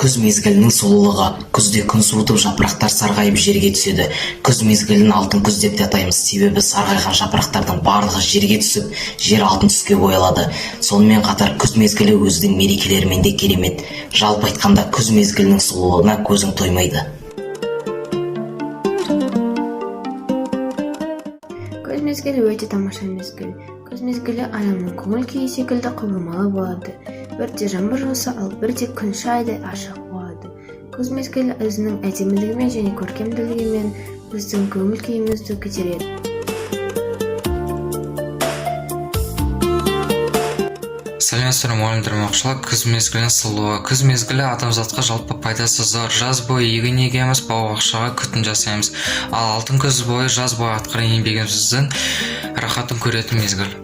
Күз мезгілінің сұлулығы. Күзде күн суытып, жапырақтар сарғайып жерге түседі. Күз мезгілін алтын күз деп те атаймыз, себебі сарғайған жапырақтардың барлығы жерге түсіп, жер алтын түске боялады. Сонымен қатар күз мезгілі өзінің мерекелерімен де керемет. Жалпы айтқанда, күз мезгілінің сұлулығына көзің тоймайды. Күз мезгілі өте тамаша мезгіл. Күз мезгілі адамның көңіл күйі секілді құбылмалы болады. Бірде жаңбыр жауса, ал бірде күн шайдай ашық болады. Күз мезгілі өзінің әдемілігімен және көркемділігімен біздің көңіл күйімізді көтереді. Сәлеметсіздер мұғалімдер мен оқушылар. Күз мезгілінің сұлулығы. Күз мезгілі адамзатқа жалпы пайдасы зор. Жаз бойы егін егеміз, бау-бақшаға күтім жасаймыз. Ал алтын күз бойы, жаз бойы атқарған еңбегіміздің рахатын көретін мезгіл.